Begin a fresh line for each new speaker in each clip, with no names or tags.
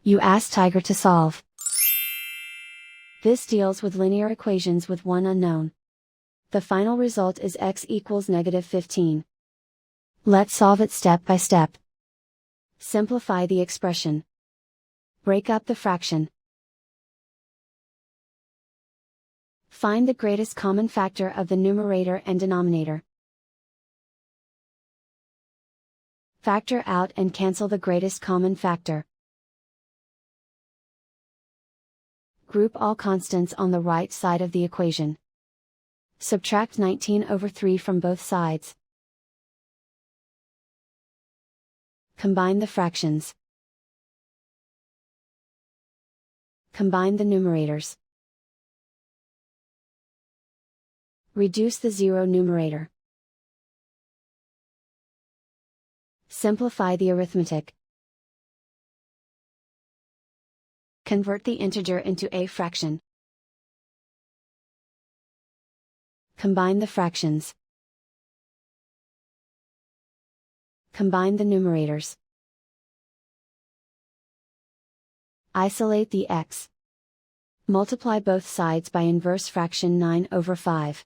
You ask Tiger to solve. This deals with linear equations with one unknown. The final result is x equals -15. Let's solve it step by step. Simplify the expression. Break up the fraction. Find the greatest common factor of the numerator and denominator. Factor out and cancel the greatest common factor. Group all constants on the right side of the equation. Subtract 19/3 from both sides. Combine the fractions. Combine the numerators. Reduce the zero numerator. Simplify the arithmetic. Convert the integer into a fraction. Combine the fractions. Combine the numerators. Isolate the x. Multiply both sides by inverse fraction 9/5.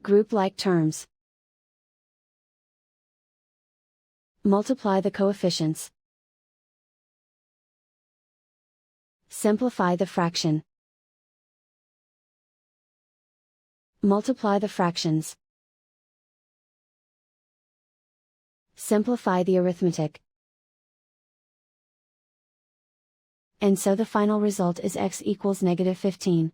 Group like terms. Multiply the coefficients. Simplify the fraction. Multiply the fractions. Simplify the arithmetic. And so the final result is x equals -15.